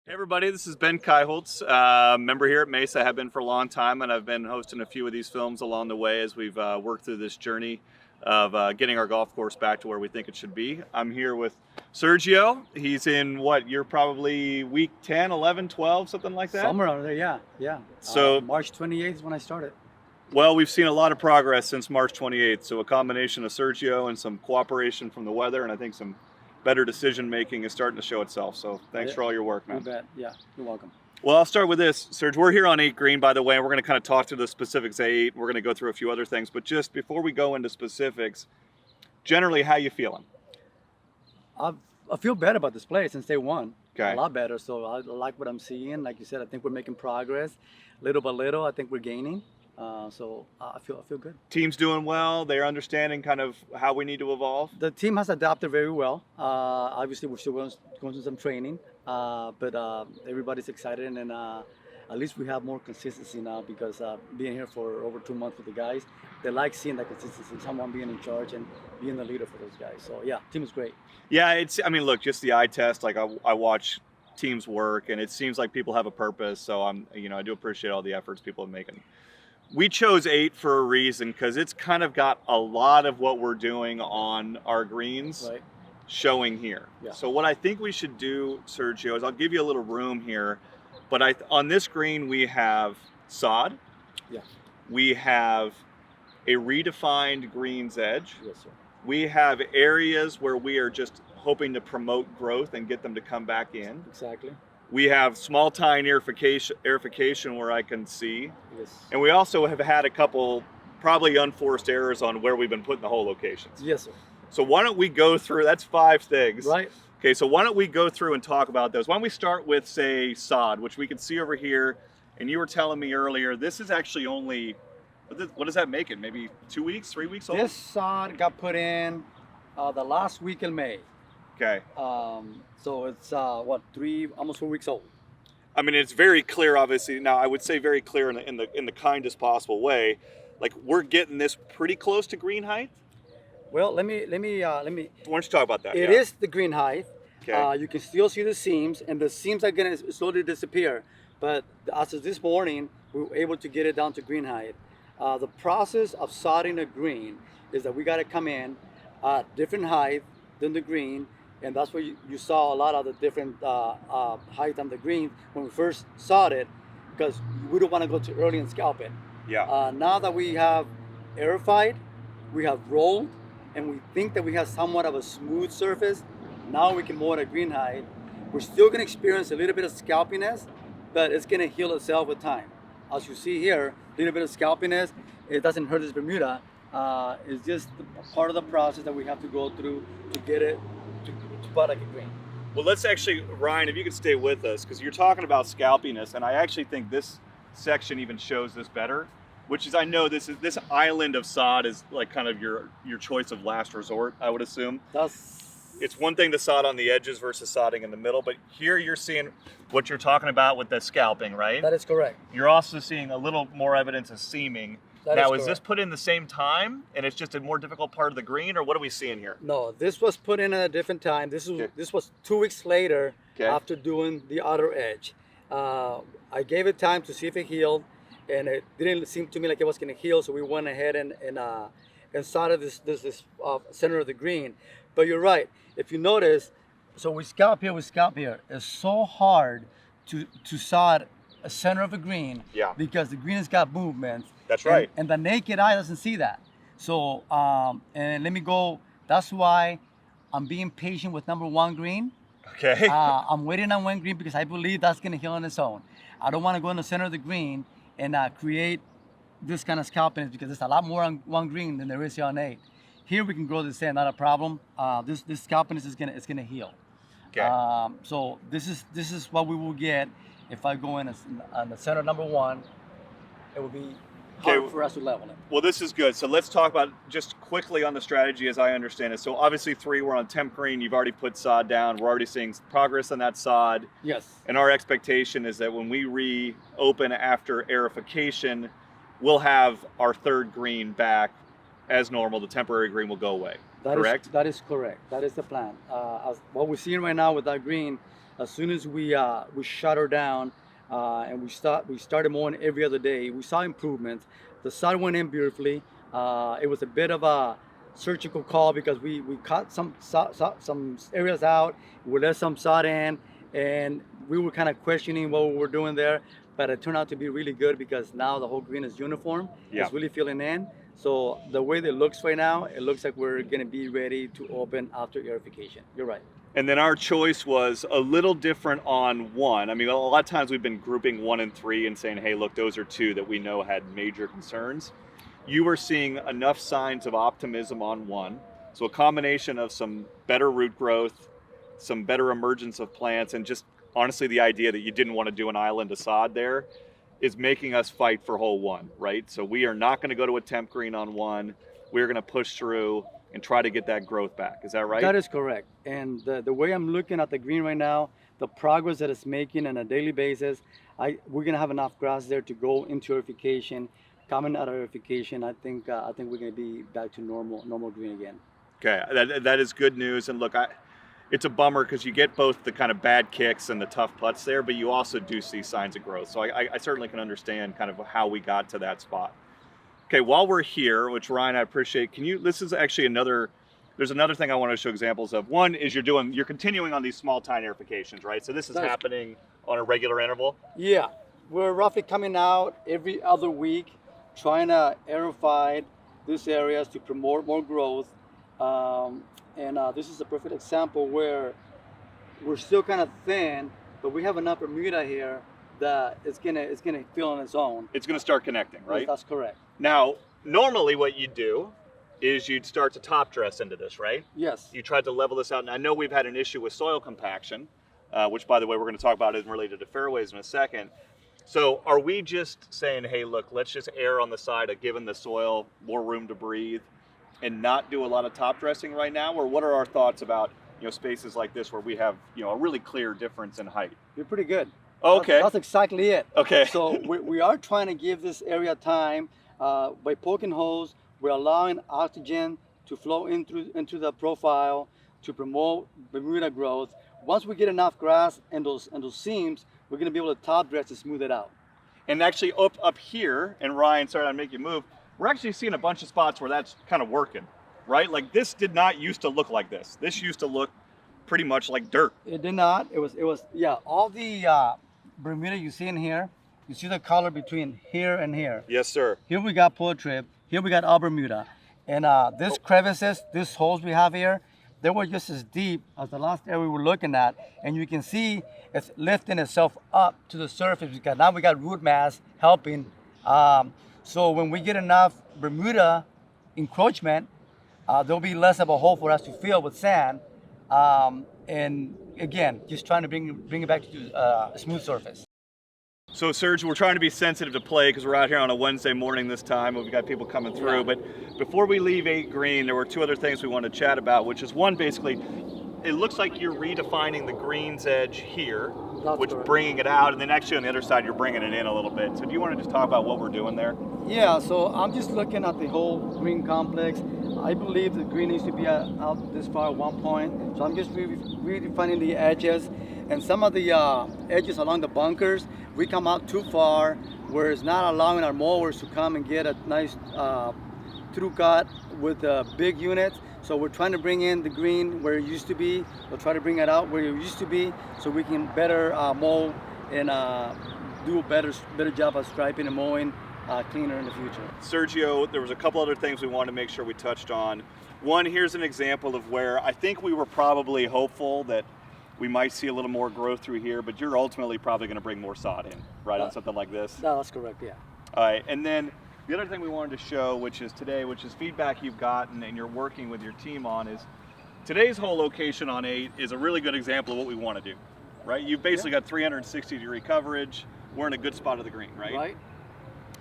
Hey everybody, this is Ben Kaiholtz, member here at Mesa. I have been for a long time, and I've been hosting a few of these films along the way as we've worked through this journey of getting our golf course back to where we think it should be. I'm here with Sergio. He's in what, you're probably week 10, 11, 12, something like that? Somewhere around there, yeah, yeah. So, March 28th is when I started. well, we've seen a lot of progress since March 28th. So a combination of Sergio and some cooperation from the weather, and I think some better decision making is starting to show itself. So thanks Yeah, for all your work, you man. bet. Yeah, you're welcome. Well, I'll start with this, Serge. We're here on 8 Green, by the way. We're going to kind of talk through the specifics of 8. We're going to go through a few other things. But just before we go into specifics, generally, how you feeling? I, I feel better about this place since day one. Okay. A lot better. So I like what I'm seeing. Like you said, I think we're making progress, little by little. I think we're gaining. So I feel good. Team's doing well. They're understanding kind of how we need to evolve. The team has adapted very well. Obviously, we're still going through some training, but everybody's excited, and at least we have more consistency now because being here for over 2 months with the guys, they like seeing that consistency, someone being in charge and being the leader for those guys. So yeah, team is great. Yeah, I mean, look, just the eye test. Like I watch teams work, and it seems like people have a purpose. So I do appreciate all the efforts people are making. We chose 8 for a reason because it's kind of got a lot of what we're doing on our greens Right. showing here. Yeah. So what I think we should do, Sergio, is I'll give you a little room here, but on this green we have sod. Yeah. We have a redefined greens edge. Yes, sir. We have areas where we are just hoping to promote growth and get them to come back in. Exactly. We have small tine aerification where I can see. Yes. And we also have had a couple probably unforced errors on where we've been putting the hole locations. Yes, sir. So why don't we go through, that's 5 things. Right. Okay, so why don't we go through and talk about those? Why don't we start with, say, sod, which we can see over here. And you were telling me earlier, this is actually only, what does that make it? Maybe 2 weeks, 3 weeks old? This sod got put in the last week in May. Okay. So it's almost 4 weeks old. I mean, it's very clear, obviously. Now, I would say very clear in the kindest possible way. Like, we're getting this pretty close to green height. Well, let me. Why don't you talk about that? It is the green height. Okay. You can still see the seams, and the seams are gonna slowly disappear. But as of this morning, we were able to get it down to green height. The process of sodding a green is that we got to come in at different height than the green, and that's where you saw a lot of the different height on the green when we first sawed it, because we don't want to go too early and scalp it. Yeah. Now that we have aerified, we have rolled, and we think that we have somewhat of a smooth surface, now we can mow at a green height. We're still going to experience a little bit of scalpiness, but it's going to heal itself with time. As you see here, a little bit of scalpiness. It doesn't hurt this Bermuda. It's just part of the process that we have to go through to get it to butt like a green. Well, let's actually, Ryan, if you could stay with us, because you're talking about scalpiness, and I actually think this section even shows this better, which is, I know this island of sod is like kind of your choice of last resort, I would assume. It's one thing to sod on the edges versus sodding in the middle, but here you're seeing what you're talking about with the scalping, right? That is correct. You're also seeing a little more evidence of seaming. That now, is is this correct. put in the same time, and it's just a more difficult part of the green, or what are we seeing here? No, this was put in at a different time. Okay. This was 2 weeks later Okay. after doing the outer edge. I gave it time to see if it healed, and it didn't seem to me like it was going to heal. So we went ahead and sodded this center of the green. But you're right. If you notice, so we scalp here. It's so hard to sod a center of a green. Yeah. Because the green has got movements. That's right. And the naked eye doesn't see that. So and let me go. That's why I'm being patient with number 1 green. Okay. I'm waiting on 1 green because I believe that's going to heal on its own. I don't want to go in the center of the green and create this kind of scalping because there's a lot more on 1 green than there is here on 8. Here we can grow the sand, not a problem. This scalping is gonna heal. Okay. So this is what we will get if I go in on the center number 1. It will be hard for us to level it. Well, this is good. So let's talk about just quickly on the strategy as I understand it. So obviously 3, we're on temp green. You've already put sod down. We're already seeing progress on that sod. Yes. And our expectation is that when we reopen after aerification, we'll have our 3rd green back as normal. The temporary green will go away. Correct? That is correct. That is the plan. As what we're seeing right now with that green, as soon as we shut her down and we started mowing every other day, we saw improvements. The sod went in beautifully. It was a bit of a surgical call because we cut some areas out, we let some sod in, and we were kind of questioning what we were doing there. But it turned out to be really good because now the whole green is uniform. Yeah. It's really filling in. So the way that it looks right now, it looks like we're going to be ready to open after aerification. You're right. And then our choice was a little different on 1. I mean, a lot of times we've been grouping 1 and 3 and saying, hey, look, those are 2 that we know had major concerns. You were seeing enough signs of optimism on 1. So a combination of some better root growth, some better emergence of plants, and just honestly the idea that you didn't want to do an island of sod there is making us fight for hole 1, right? So we are not going to go to a temp green on 1. We're going to push through and try to get that growth back. Is that right? That is correct. And the way I'm looking at the green right now, the progress that it's making on a daily basis, we're going to have enough grass there to go into aerification. Coming out of aerification, I think we're going to be back to normal green again. Okay, that is good news. And look, it's a bummer because you get both the kind of bad kicks and the tough putts there, but you also do see signs of growth. So I certainly can understand kind of how we got to that spot. Okay, while we're here, which Ryan, I appreciate, this is actually there's another thing I want to show examples of. One is you're continuing on these small tine aerifications, right? So this is happening on a regular interval? Yeah, we're roughly coming out every other week, trying to aerify these areas to promote more growth. This is a perfect example where we're still kind of thin, but we have enough Bermuda here that it's gonna fill on its own. It's gonna start connecting, right? Yes, that's correct. Now, normally what you'd do is you'd start to top dress into this, right? Yes. You tried to level this out, and I know we've had an issue with soil compaction, which, by the way, we're going to talk about is related to fairways in a second. So are we just saying, hey, look, let's just err on the side of giving the soil more room to breathe and not do a lot of top dressing right now? Or what are our thoughts about spaces like this where we have a really clear difference in height? You're pretty good. Okay. That's exactly it. Okay. So we are trying to give this area time by poking holes. We're allowing oxygen to flow into the profile to promote Bermuda growth. Once we get enough grass and those seams, we're going to be able to top dress to smooth it out. And actually up here, and Ryan, sorry to make you move, we're actually seeing a bunch of spots where that's kind of working, right? Like this did not used to look like this. This used to look pretty much like dirt. It did not. It was yeah. All the Bermuda you see in here, you see the color between here and here. Yes, sir. Here we got pull trip. Here we got all Bermuda. And these crevices, these holes we have here, they were just as deep as the last area we were looking at. And you can see it's lifting itself up to the surface because now we got root mass helping. So when we get enough Bermuda encroachment, there'll be less of a hole for us to fill with sand. And again, just trying to bring it back to a smooth surface. So Serge, we're trying to be sensitive to play because we're out here on a Wednesday morning this time and we've got people coming through. Yeah. But before we leave 8 green, there were 2 other things we want to chat about, which is one, basically, it looks like you're redefining the green's edge here, which is bringing it out, and then actually on the other side, you're bringing it in a little bit. So do you want to just talk about what we're doing there? Yeah, so I'm just looking at the whole green complex. I believe the green needs to be out this far at one point. So I'm just redefining the edges. And some of the edges along the bunkers, we come out too far, where it's not allowing our mowers to come and get a nice through cut with big units. So we're trying to bring in the green where it used to be. We'll try to bring it out where it used to be so we can better mow and do a better job of striping and mowing cleaner in the future. Sergio, there was a couple other things we wanted to make sure we touched on. One, here's an example of where I think we were probably hopeful that we might see a little more growth through here, but you're ultimately probably going to bring more sod in, right, on something like this? That's correct, yeah. All right, and then the other thing we wanted to show, which is feedback you've gotten and you're working with your team on, is today's whole location on 8 is a really good example of what we want to do, right? You've basically got 360-degree coverage. We're in a good spot of the green, right? Right.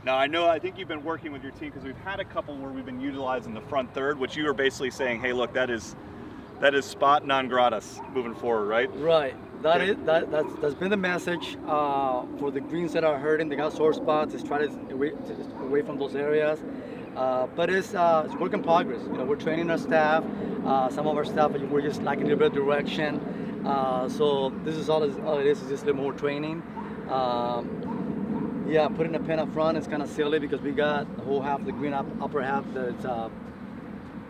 Now, I think you've been working with your team because we've had a couple where we've been utilizing the front third, which you are basically saying, hey, look, that is spot non gratis moving forward, right? Right. That's been the message for the greens that are hurting. They got sore spots. Is try to away from those areas. But it's work in progress. We're training our staff. Some of our staff we're just lacking a little bit of direction. So this is all it is just a little more training. Yeah, putting a pin up front is kind of silly because we got the whole half of the green upper half that's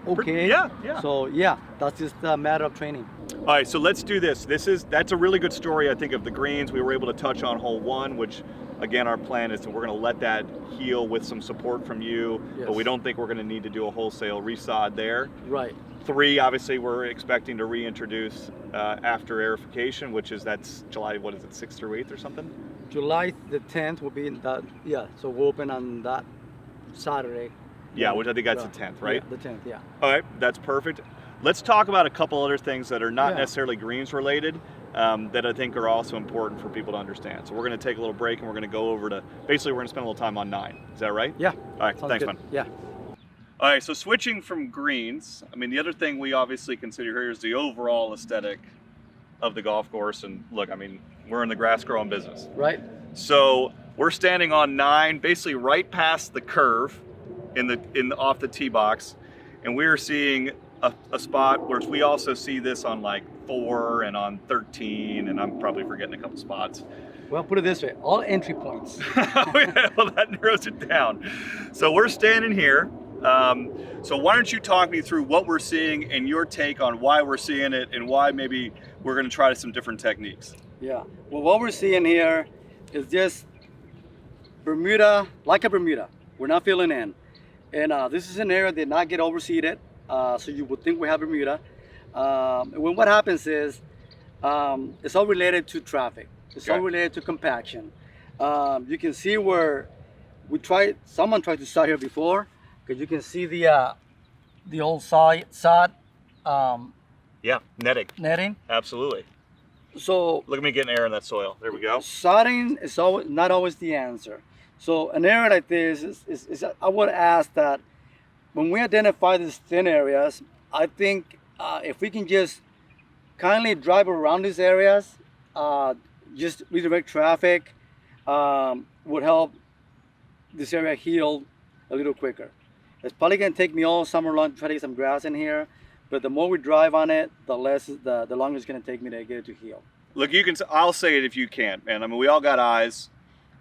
okay. Yeah, yeah. So yeah, that's just a matter of training. All right, so let's do this. That's a really good story, I think, of the greens. We were able to touch on hole 1, which again, our plan is that we're going to let that heal with some support from you, Yes. but we don't think we're going to need to do a wholesale resod there. Right. 3, obviously, we're expecting to reintroduce after aerification, that's July, what is it, 6th through 8th or something? July the 10th will be in that, yeah, so we'll open on that Saturday. Yeah, which I think that's the 10th, right? Yeah, the 10th, yeah. All right, that's perfect. Let's talk about a couple other things that are not Yeah. necessarily greens related that I think are also important for people to understand. So we're going to take a little break and we're going to go over to, basically we're going to spend a little time on 9. Is that right? Yeah. All right, Sounds thanks, good. man. Yeah. All right, so switching from greens, I mean, the other thing we obviously consider here is the overall aesthetic of the golf course. And look, I mean, we're in the grass growing business. Right. So we're standing on 9, basically right past the curve off the tee box, and we're seeing a spot where we also see this on like 4 and on 13, and I'm probably forgetting a couple spots. Well, put it this way, all entry points. Well, that narrows it down. So we're standing here. So why don't you talk me through what we're seeing and your take on why we're seeing it and why maybe we're going to try some different techniques. Yeah. Well, what we're seeing here is just Bermuda, like a Bermuda. We're not filling in. And this is an area that did not get overseeded. So you would think we have Bermuda. When what happens is, it's all related to traffic. It's all related to compaction. You can see where someone tried to start here before, because you can see the old sod Yeah, netting. Absolutely. So Look at me getting air in that soil. There we go. sodding is not always the answer. So an area like this is I would ask that when we identify these thin areas, I think if we can just kindly drive around these areas, just redirect traffic, would help this area heal a little quicker. It's probably gonna take me all summer long to try to get some grass in here, but the more we drive on it, the longer it's gonna take me to get it to heal. Look, I'll say it if you can't, man. I mean, we all got eyes.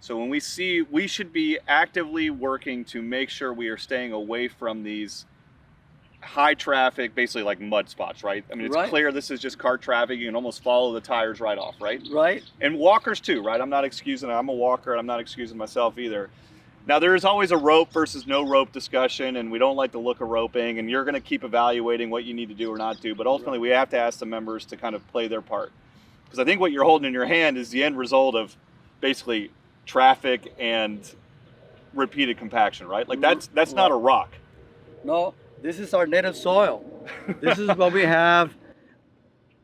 So when we should be actively working to make sure we are staying away from these high traffic, basically like mud spots, right? I mean, it's clear this is just car traffic. You can almost follow the tires right off, right? Right. And walkers too, right? I'm a walker and I'm not excusing myself either. Now, there is always a rope versus no rope discussion, and we don't like the look of roping, and you're going to keep evaluating what you need to do or not do, but ultimately we have to ask the members to kind of play their part. Because I think what you're holding in your hand is the end result of basically traffic and repeated compaction, right? Like that's not a rock. No, this is our native soil. This is what we have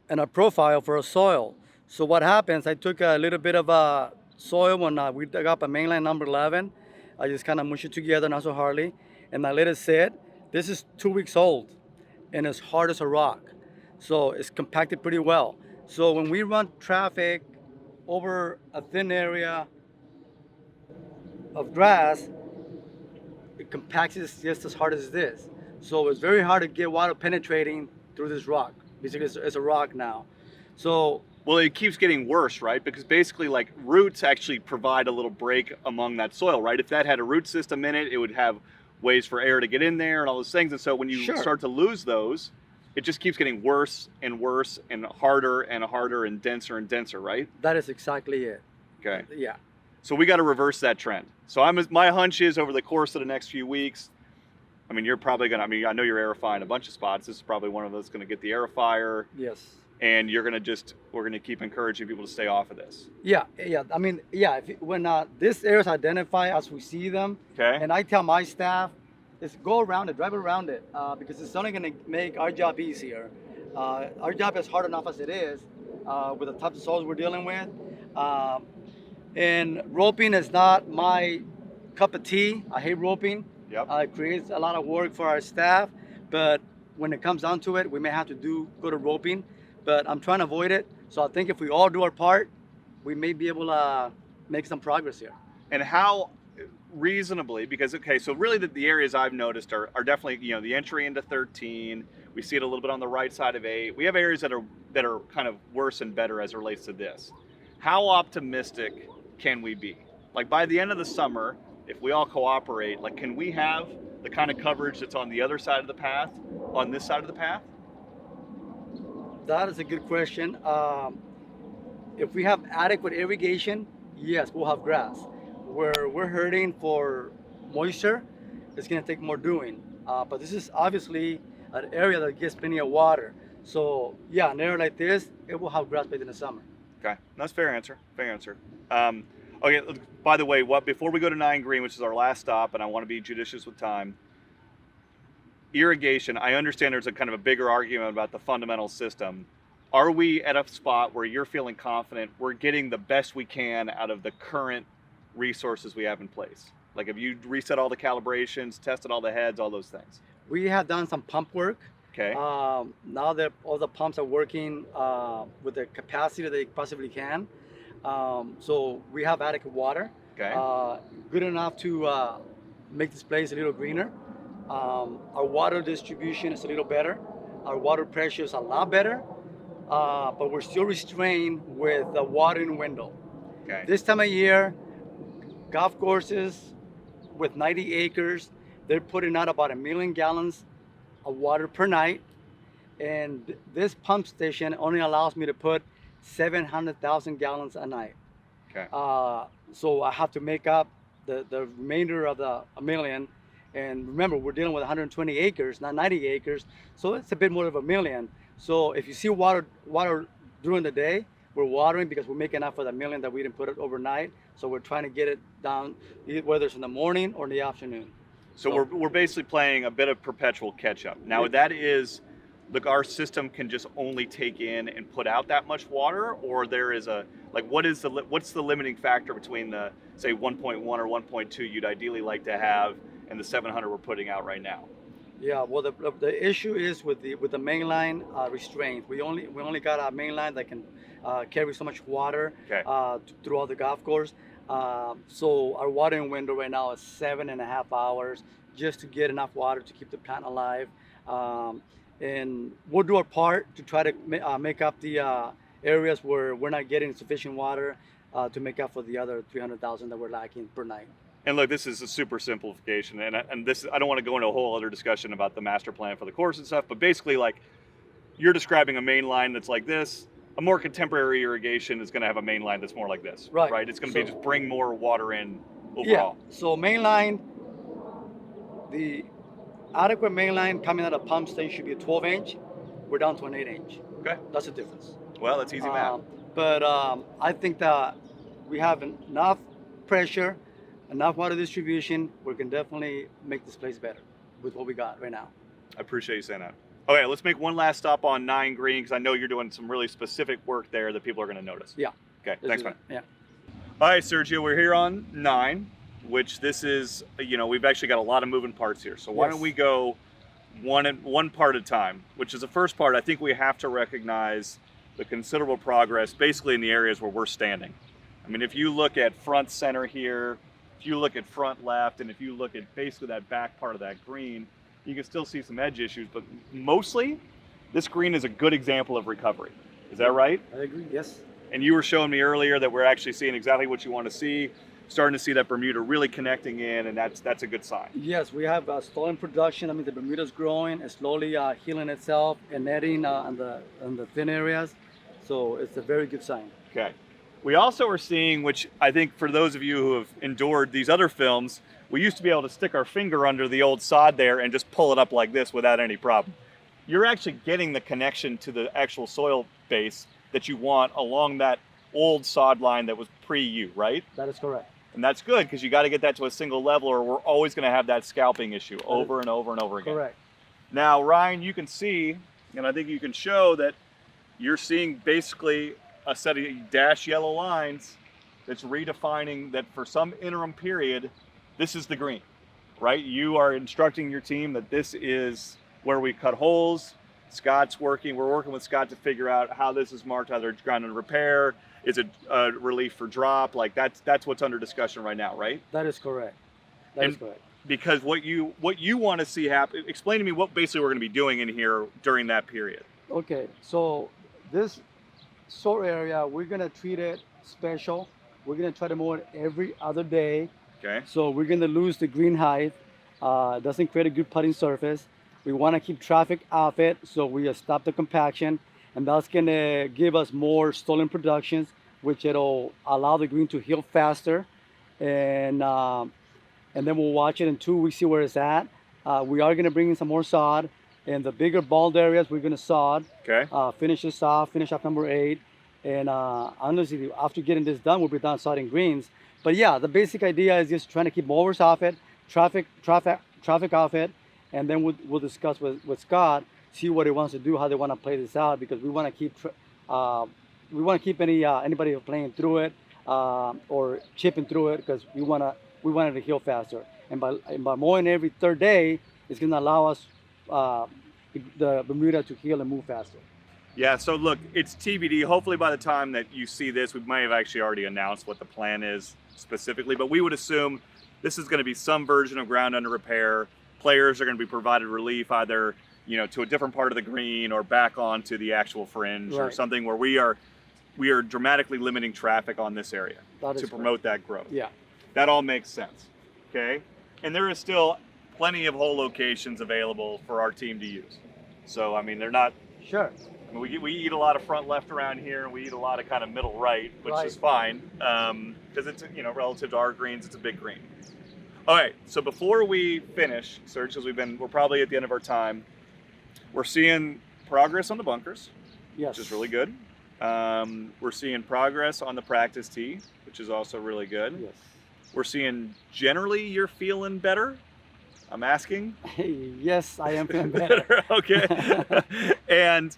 in our profile for a soil. So what happens, I took a little bit of soil when we dug up a mainline number 11. I just kind of mush it together, not so hardly, and I let it sit. This is 2 weeks old, and it's hard as a rock. So it's compacted pretty well. So when we run traffic over a thin area of grass, it compacts just as hard as this. So it's very hard to get water penetrating through this rock. Basically, it's a rock now. So well, it keeps getting worse, right? Because basically, like, roots actually provide a little break among that soil, right? If that had a root system in it, it would have ways for air to get in there and all those things. And so when you start to lose those, it just keeps getting worse and worse and harder and denser, right? that is exactly it. Okay. Yeah. So we got to reverse that trend. So my hunch is over the course of the next few weeks, I mean, you're probably going to, I mean, I know you're aerifying a bunch of spots. This is probably one of those going to get the aerifier. Yes. And we're going to keep encouraging people to stay off of this. Yeah. I mean, yeah, when this area is identified as we see them, okay, and I tell my staff, is go around it, drive around it, because it's only going to make our job easier. Our job is hard enough as it is with the types of soils we're dealing with. And roping is not my cup of tea. I hate roping. Yep. It creates a lot of work for our staff, but when it comes down to it, we may have to go to roping, but I'm trying to avoid it. So I think if we all do our part, we may be able to make some progress here. And how reasonably, because okay, so really the areas I've noticed are definitely, you know, the entry into 13. We see it a little bit on the right side of 8. We have areas that are kind of worse and better as it relates to this. How optimistic can we be? Like by the end of the summer, if we all cooperate, like can we have the kind of coverage that's on the other side of the path on this side of the path? That is a good question. If we have adequate irrigation, yes, we'll have grass. Where we're hurting for moisture, it's going to take more doing. But this is obviously an area that gets plenty of water. So yeah, an area like this, it will have grass bed in the summer. Okay, that's fair answer. Fair answer. Okay. By the way, before we go to 9 green, which is our last stop, and I want to be judicious with time. Irrigation. I understand there's a kind of a bigger argument about the fundamental system. Are we at a spot where you're feeling confident we're getting the best we can out of the current resources we have in place? Like, have you reset all the calibrations, tested all the heads, all those things? We have done some pump work. Okay. Now that all the pumps are working with the capacity they possibly can, so we have adequate water. Okay. Good enough to make this place a little greener. Our water distribution is a little better. Our water pressure is a lot better, but we're still restrained with the watering window. Okay. This time of year, golf courses with 90 acres, they're putting out about 1 million gallons of water per night. And this pump station only allows me to put 700,000 gallons a night. Okay. So I have to make up the remainder of the 1 million. And remember, we're dealing with 120 acres, not 90 acres. So it's a bit more of 1 million. So if you see water during the day, we're watering because we're making up for the 1 million that we didn't put it overnight. So we're trying to get it down, whether it's in the morning or in the afternoon. So we're basically playing a bit of perpetual catch up. Now that is, look, our system can just only take in and put out that much water, or there is a, like, what's the limiting factor between the, say, 1.1 or 1.2 you'd ideally like to have and the 700 we're putting out right now? Yeah, well, the issue is with the mainline restraint. We only got a mainline that can carry so much water. Okay. Throughout the golf course. So our watering window right now is 7.5 hours just to get enough water to keep the plant alive. And we'll do our part to try to make up the areas where we're not getting sufficient water to make up for the other 300,000 that we're lacking per night. And look, this is a super simplification, and this, I don't want to go into a whole other discussion about the master plan for the course and stuff, but basically, like, you're describing a main line that's like this. A more contemporary irrigation is going to have a main line that's more like this, right? It's going to be just bring more water in overall. Yeah, so main line, the adequate main line coming out of pump station should be a 12-inch. We're down to an 8-inch. Okay. That's the difference. Well, that's easy math. But I think that we have enough pressure, enough water distribution. We can definitely make this place better with what we got right now. I appreciate you saying that. Okay, let's make one last stop on 9 green, because I know you're doing some really specific work there that people are going to notice. Yeah. Okay, thanks, man. Yeah. All right, Sergio, we're here on 9, which this is, you know, we've actually got a lot of moving parts here. So why don't we go one part at a time, which is the first part. I think we have to recognize the considerable progress basically in the areas where we're standing. I mean, if you look at front center here, if you look at front left, and if you look at basically that back part of that green, you can still see some edge issues, but mostly this green is a good example of recovery. Is that right? I agree, yes. And you were showing me earlier that we're actually seeing exactly what you want to see, starting to see that Bermuda really connecting in, and that's a good sign. Yes, we have stolen production. I mean, the Bermuda's growing and slowly healing itself and netting on the thin areas. So it's a very good sign. Okay. We also are seeing, which I think for those of you who have endured these other films, we used to be able to stick our finger under the old sod there and just pull it up like this without any problem. You're actually getting the connection to the actual soil base that you want along that old sod line that was pre-you, right? That is correct. And that's good, because you got to get that to a single level, or we're always going to have that scalping issue over and over and over again. Correct. Now, Ryan, you can see, and I think you can show that you're seeing basically a set of dash yellow lines that's redefining that for some interim period, this is the green, right? You are instructing your team that this is where we cut holes. Scott's working, we're working with Scott to figure out how this is marked, either ground and repair, Is it relief for drop? Like that's what's under discussion right now, right? That is correct. That is And correct. because what you want to see happen, explain to me what basically we're going to be doing in here during that period. Okay, so this sore area, we're gonna treat it special. We're gonna try to mow it every other day. Okay. So we're gonna lose the green height. Doesn't create a good putting surface. We want to keep traffic off it, so we stop the compaction, and that's gonna give us more stolen productions, which it'll allow the green to heal faster, and then we'll watch it in 2 weeks, see where it's at. We are gonna bring in some more sod, and the bigger bald areas we're gonna sod. Okay. Finish this off, finish off number 8, and honestly, after getting this done, we'll be done sodding greens. But yeah, the basic idea is just trying to keep mowers off it, traffic off it, and then we'll discuss with Scott, see what he wants to do, how they want to play this out, because we want to keep anybody playing through it or chipping through it, because we want it to heal faster. And by mowing every 3rd day, it's going to allow us the Bermuda to heal and move faster. Yeah, so look, it's TBD. Hopefully by the time that you see this, we might have actually already announced what the plan is specifically, but we would assume this is going to be some version of ground under repair. Players are going to be provided relief either, to a different part of the green or back onto the actual fringe, or Right. something where we are dramatically limiting traffic on this area to promote that growth. Yeah. That all makes sense. Okay? And there is still plenty of hole locations available for our team to use. So, I mean, they're not, Sure. I mean, we eat a lot of front left around here, and we eat a lot of kind of middle right, which Right. is fine, because it's, relative to our greens, it's a big green. All right, so before we finish, Serge, because we're probably at the end of our time, we're seeing progress on the bunkers, Yes. which is really good. We're seeing progress on the practice tee, which is also really good. Yes. We're seeing generally you're feeling better. I'm asking. Yes, I am feeling better. Okay. And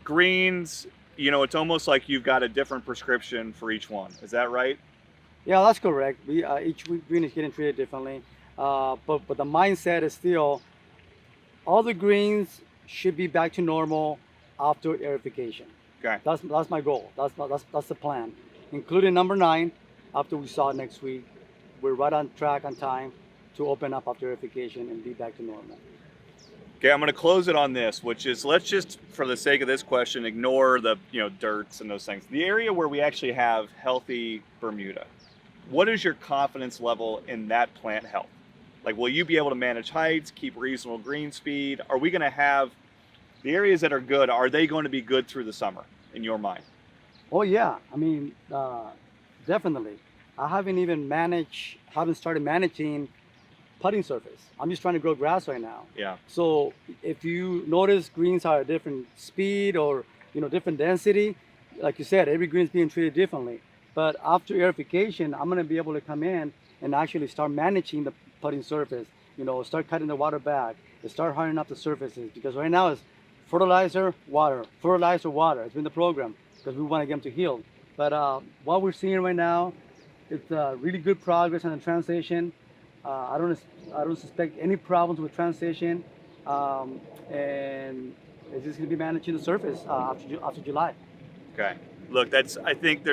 greens, it's almost like you've got a different prescription for each one. Is that right? Yeah, that's correct. We each green is getting treated differently, but the mindset is still all the greens should be back to normal after aerification. Okay. That's my goal. That's the plan, including number 9. After we saw it next week, we're right on track, on time to open up after aerification and be back to normal. Okay, I'm going to close it on this, which is, let's just, for the sake of this question, ignore the dirts and those things. The area where we actually have healthy Bermuda, what is your confidence level in that plant health? Like, will you be able to manage heights, keep reasonable green speed? Are we going to have the areas that are good? Are they going to be good through the summer in your mind? Oh yeah, I mean, definitely. I haven't started managing putting surface. I'm just trying to grow grass right now. Yeah. So if you notice greens are a different speed or different density, like you said, every green is being treated differently. But after aerification, I'm gonna be able to come in and actually start managing the putting surface. Start cutting the water back, and start hardening up the surfaces, because right now it's fertilizer, water, fertilizer, water. It's been the program because we want to get them to heal. But what we're seeing right now, it's really good progress on the transition. I don't suspect any problems with transition, and it's just going to be managing the surface after July. Okay. Look, I think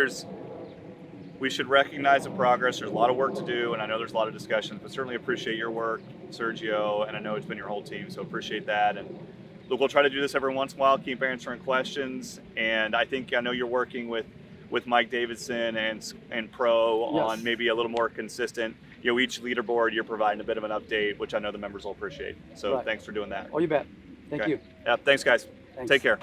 we should recognize the progress. There's a lot of work to do, and I know there's a lot of discussions, but certainly appreciate your work, Sergio, and I know it's been your whole team, so appreciate that. And look, we'll try to do this every once in a while, keep answering questions, and I know you're working with Mike Davidson and Pro Yes. on maybe a little more consistent. Each leaderboard you're providing a bit of an update, which I know the members will appreciate. So Right. Thanks for doing that. Oh, you bet. Thank Okay. you. Yeah, thanks guys. Thanks. Take care.